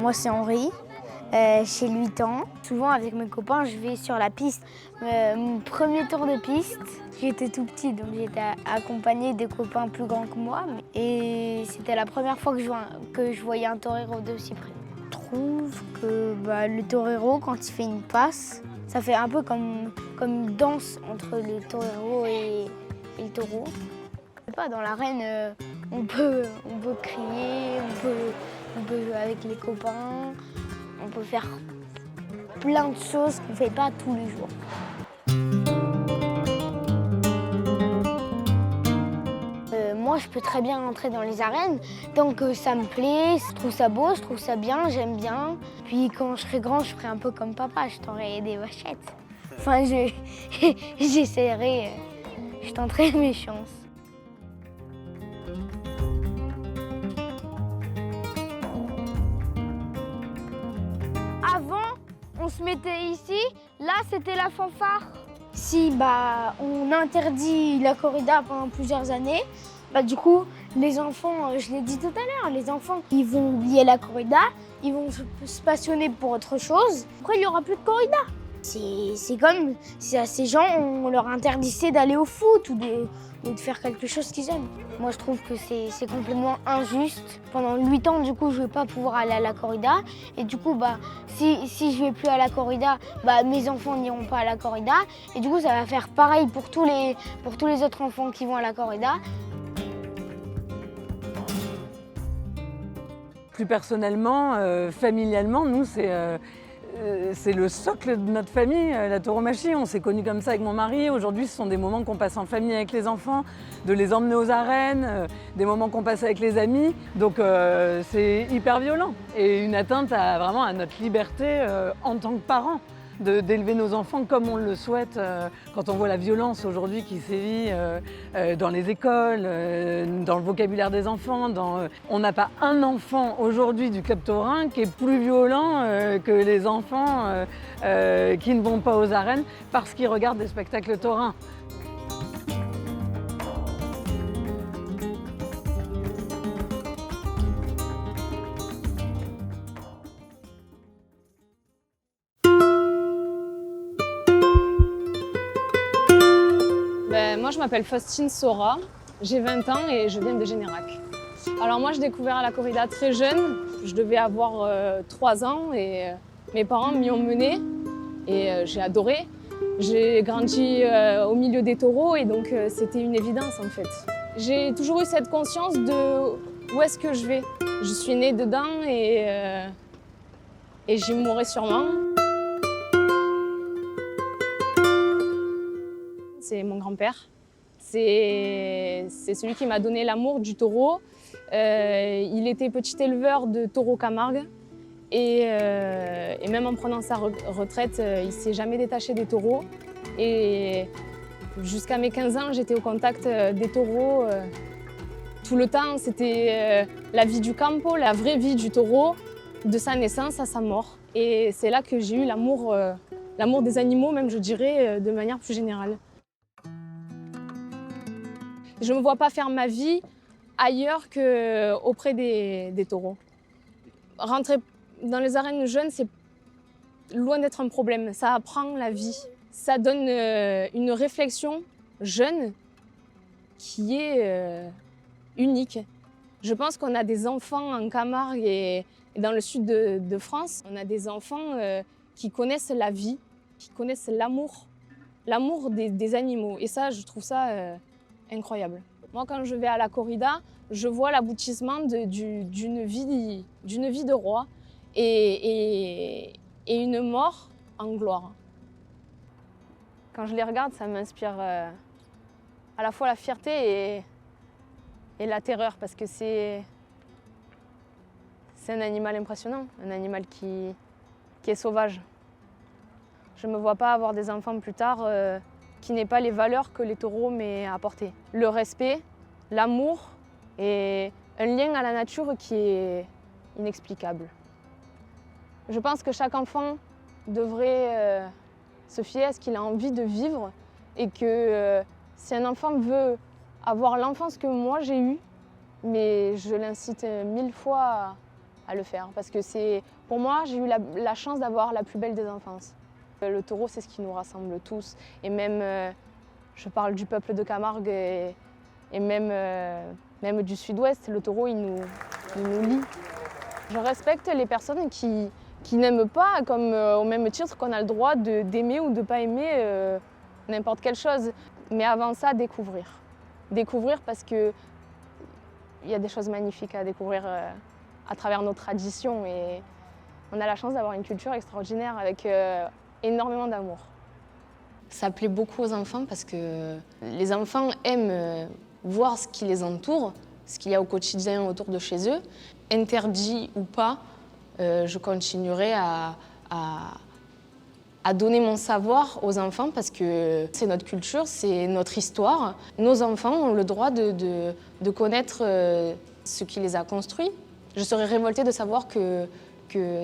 Moi, c'est Henri, j'ai 8 ans. Souvent, avec mes copains, je vais sur la piste. Mon premier tour de piste, j'étais tout petit, donc j'étais accompagnée des copains plus grands que moi. Et c'était la première fois que je voyais un torero d'aussi près. Je trouve que le torero, quand il fait une passe, ça fait un peu comme une danse entre le torero et le taureau. Dans l'arène, on peut crier, on peut jouer avec les copains, on peut faire plein de choses qu'on ne fait pas tous les jours. Moi, je peux très bien rentrer dans les arènes, donc ça me plaît, je trouve ça beau, je trouve ça bien, j'aime bien. Puis quand je serai grand, je ferai un peu comme papa, je tendrai des vachettes. Enfin, j'essaierai, je tenterai mes chances. Avant, on se mettait ici, là c'était la fanfare. Si on interdit la corrida pendant plusieurs années, du coup, les enfants, je l'ai dit tout à l'heure, les enfants, ils vont oublier la corrida, ils vont se passionner pour autre chose. Après, il n'y aura plus de corrida. C'est comme si à ces gens, on leur interdisait d'aller au foot ou de faire quelque chose qu'ils aiment. Moi, je trouve que c'est complètement injuste. Pendant 8 ans, du coup, je ne vais pas pouvoir aller à la corrida. Et du coup, si je ne vais plus à la corrida, mes enfants n'iront pas à la corrida. Et du coup, ça va faire pareil pour tous les autres enfants qui vont à la corrida. Plus personnellement, familialement, nous, c'est le socle de notre famille, la tauromachie. On s'est connus comme ça avec mon mari. Aujourd'hui, ce sont des moments qu'on passe en famille avec les enfants, de les emmener aux arènes, des moments qu'on passe avec les amis. Donc c'est hyper violent et une atteinte vraiment à notre liberté en tant que parents. D'élever nos enfants comme on le souhaite quand on voit la violence aujourd'hui qui sévit dans les écoles, dans le vocabulaire des enfants. On n'a pas un enfant aujourd'hui du Club Taurin qui est plus violent que les enfants qui ne vont pas aux arènes parce qu'ils regardent des spectacles taurins. Moi, je m'appelle Faustine Sora, j'ai 20 ans et je viens de Générac. Alors moi, j'ai découvert la corrida très jeune, je devais avoir 3 ans et mes parents m'y ont menée et j'ai adoré. J'ai grandi au milieu des taureaux et donc c'était une évidence en fait. J'ai toujours eu cette conscience de où est-ce que je vais. Je suis née dedans et j'y mourrai sûrement. C'est mon grand-père. C'est celui qui m'a donné l'amour du taureau. Il était petit éleveur de taureaux Camargue et même en prenant sa retraite, il ne s'est jamais détaché des taureaux. Et jusqu'à mes 15 ans, j'étais au contact des taureaux tout le temps. C'était la vie du campo, la vraie vie du taureau, de sa naissance à sa mort. Et c'est là que j'ai eu l'amour des animaux, même je dirais, de manière plus générale. Je ne me vois pas faire ma vie ailleurs qu'auprès des taureaux. Rentrer dans les arènes jeunes, c'est loin d'être un problème. Ça apprend la vie. Ça donne une réflexion jeune qui est unique. Je pense qu'on a des enfants en Camargue et dans le sud de France. On a des enfants qui connaissent la vie, qui connaissent l'amour des animaux. Et ça, je trouve ça incroyable. Moi, quand je vais à la corrida, je vois l'aboutissement d'une vie de roi et une mort en gloire. Quand je les regarde, ça m'inspire à la fois la fierté et la terreur parce que c'est un animal impressionnant, un animal qui est sauvage. Je ne me vois pas avoir des enfants plus tard qui n'aient pas les valeurs que les taureaux m'ont apportées. Le respect, l'amour et un lien à la nature qui est inexplicable. Je pense que chaque enfant devrait se fier à ce qu'il a envie de vivre et que si un enfant veut avoir l'enfance que moi j'ai eue, mais je l'incite 1000 fois à le faire. Parce que pour moi, j'ai eu la chance d'avoir la plus belle des enfances. Le taureau, c'est ce qui nous rassemble tous. Et même, je parle du peuple de Camargue et même du sud-ouest, le taureau, il nous lie. Je respecte les personnes qui n'aiment pas, comme au même titre qu'on a le droit d'aimer ou de ne pas aimer n'importe quelle chose. Mais avant ça, découvrir. Découvrir parce qu'il y a des choses magnifiques à découvrir à travers nos traditions. Et on a la chance d'avoir une culture extraordinaire avec énormément d'amour. Ça plaît beaucoup aux enfants parce que les enfants aiment voir ce qui les entoure, ce qu'il y a au quotidien autour de chez eux. Interdit ou pas, je continuerai à donner mon savoir aux enfants parce que c'est notre culture, c'est notre histoire. Nos enfants ont le droit de connaître ce qui les a construits. Je serais révoltée de savoir que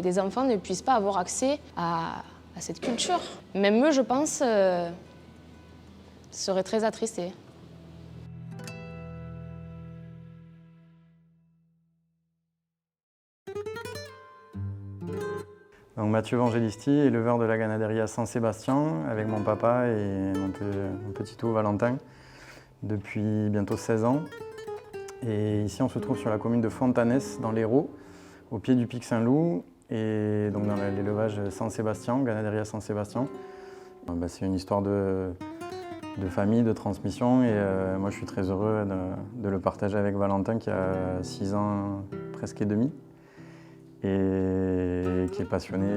des enfants ne puissent pas avoir accès à cette culture. Même eux, je pense, seraient très attristés. Donc Mathieu Vangelisti, éleveur de la ganaderie à Saint-Sébastien, avec mon papa et mon petit tout Valentin, depuis bientôt 16 ans. Et ici, on se trouve sur la commune de Fontanès, dans l'Hérault, au pied du pic Saint-Loup, et donc dans l'élevage Saint-Sébastien, ganaderie à Saint-Sébastien. C'est une histoire de famille, de transmission, et moi je suis très heureux de le partager avec Valentin qui a 6 ans presque et demi, et qui est passionné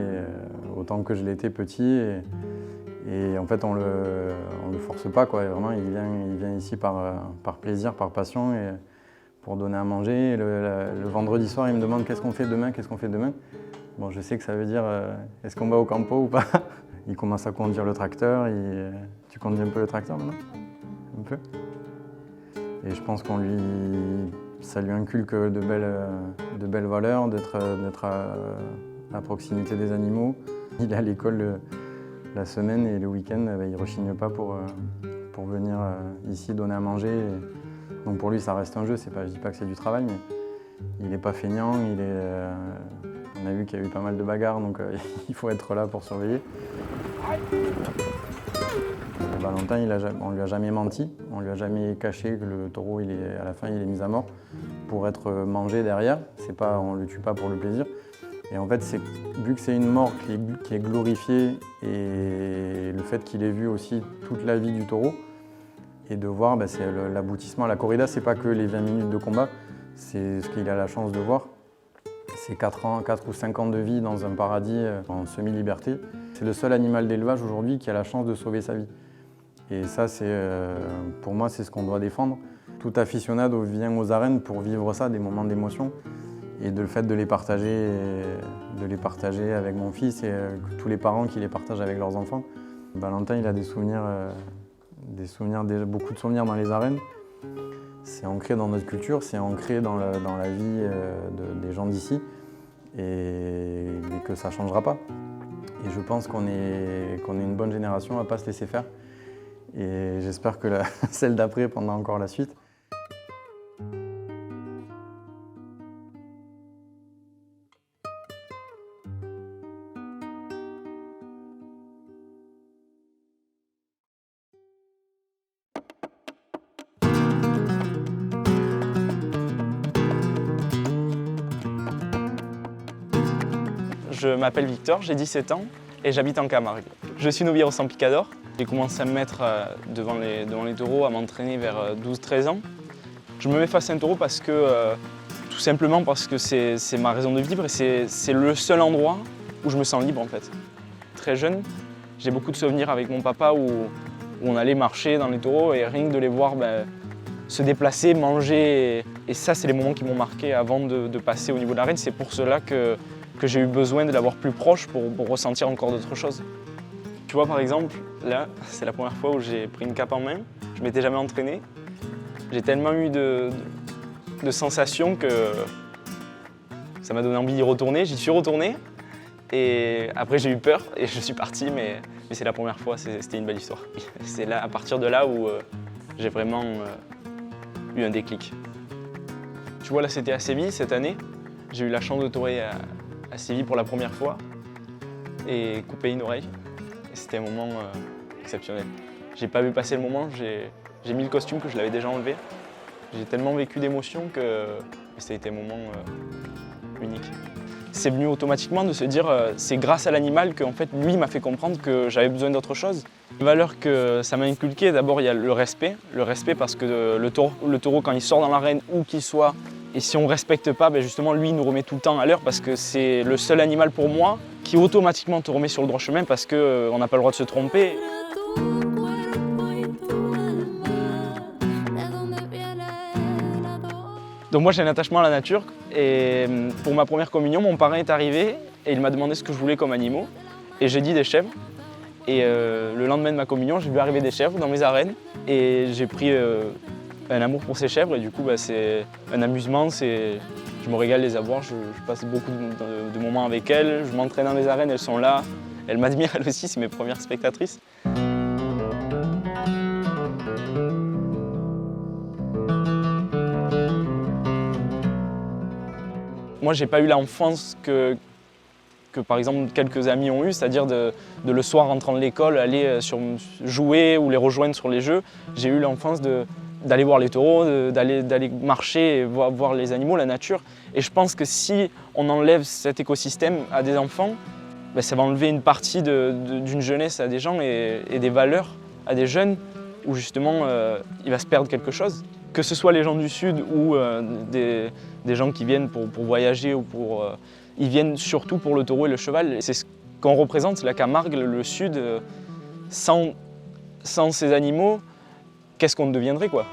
autant que je l'étais petit. Et en fait, on le force pas, quoi. Vraiment, il vient ici par plaisir, par passion, et pour donner à manger. Le vendredi soir, il me demande qu'est-ce qu'on fait demain, qu'est-ce qu'on fait demain. Bon, je sais que ça veut dire est-ce qu'on va au campo ou pas. Il commence à conduire le tracteur. Tu conduis un peu le tracteur maintenant? Un peu. Et je pense ça lui inculque de belles valeurs, d'être à proximité des animaux. Il est à l'école la semaine et le week-end, il ne rechigne pas pour venir ici donner à manger. Donc pour lui, ça reste un jeu. Je ne dis pas que c'est du travail, mais il n'est pas feignant. On a vu qu'il y a eu pas mal de bagarres, donc il faut être là pour surveiller. Valentin, on ne lui a jamais menti, on ne lui a jamais caché que le taureau, à la fin, il est mis à mort pour être mangé derrière. On ne le tue pas pour le plaisir. Et en fait, vu que c'est une mort qui est glorifiée, et le fait qu'il ait vu aussi toute la vie du taureau, et de voir, c'est l'aboutissement. La corrida, ce n'est pas que les 20 minutes de combat, c'est ce qu'il a la chance de voir. C'est 4 ou 5 ans de vie dans un paradis en semi-liberté. C'est le seul animal d'élevage aujourd'hui qui a la chance de sauver sa vie. Et ça, pour moi, c'est ce qu'on doit défendre. Tout aficionado vient aux arènes pour vivre ça, des moments d'émotion. Et le fait de les partager avec mon fils et tous les parents qui les partagent avec leurs enfants. Valentin, il a beaucoup de souvenirs dans les arènes. C'est ancré dans notre culture, c'est ancré dans la vie des gens d'ici, et que ça ne changera pas. Et je pense qu'on est une bonne génération à ne pas se laisser faire. Et j'espère que celle d'après prendra encore la suite. Je m'appelle Victor, j'ai 17 ans et j'habite en Camargue. Je suis novice au San Picador. J'ai commencé à me mettre devant les taureaux, à m'entraîner vers 12-13 ans. Je me mets face à un taureau tout simplement parce que c'est ma raison de vivre et c'est le seul endroit où je me sens libre en fait. Très jeune, j'ai beaucoup de souvenirs avec mon papa où on allait marcher dans les taureaux et rien que de les voir se déplacer, manger. Et ça, c'est les moments qui m'ont marqué avant de passer au niveau de l'arène. C'est pour cela que j'ai eu besoin de l'avoir plus proche pour ressentir encore d'autres choses. Tu vois, par exemple, là, c'est la première fois où j'ai pris une cape en main. Je ne m'étais jamais entraîné. J'ai tellement eu de sensations que ça m'a donné envie d'y retourner. J'y suis retourné et après j'ai eu peur et je suis parti, mais c'est la première fois, c'était une belle histoire. C'est là, à partir de là où j'ai vraiment eu un déclic. Tu vois, là, c'était à Séville cette année. J'ai eu la chance de torer à Séville pour la première fois et couper une oreille. Et c'était un moment exceptionnel. J'ai pas vu passer le moment, j'ai mis le costume que je l'avais déjà enlevé. J'ai tellement vécu d'émotions que ça a été un moment unique. C'est venu automatiquement de se dire c'est grâce à l'animal qu'en fait lui m'a fait comprendre que j'avais besoin d'autre chose. Les valeurs que ça m'a inculquées, d'abord il y a le respect parce que le taureau quand il sort dans l'arène où qu'il soit, et si on ne respecte pas, ben justement lui il nous remet tout le temps à l'heure parce que c'est le seul animal pour moi qui automatiquement te remet sur le droit chemin parce qu'on n'a pas le droit de se tromper. Donc moi j'ai un attachement à la nature et pour ma première communion, mon parrain est arrivé et il m'a demandé ce que je voulais comme animaux et j'ai dit des chèvres. Et le lendemain de ma communion, j'ai vu arriver des chèvres dans mes arènes et j'ai pris un amour pour ces chèvres et du coup c'est un amusement, je me régale les avoir, je passe beaucoup de moments avec elles, je m'entraîne dans les arènes, elles sont là, elles m'admirent elles aussi, c'est mes premières spectatrices. Moi, j'ai pas eu l'enfance que par exemple quelques amis ont eu, c'est-à-dire de le soir rentrant de l'école, aller jouer ou les rejoindre sur les jeux. J'ai eu l'enfance d'aller voir les taureaux, d'aller marcher et voir les animaux, la nature. Et je pense que si on enlève cet écosystème à des enfants, ben ça va enlever une partie d'une jeunesse à des gens et des valeurs à des jeunes où justement il va se perdre quelque chose. Que ce soit les gens du Sud ou des gens qui viennent pour voyager ou ils viennent surtout pour le taureau et le cheval. C'est ce qu'on représente, la Camargue, le Sud. Sans ces animaux, qu'est-ce qu'on deviendrait quoi ?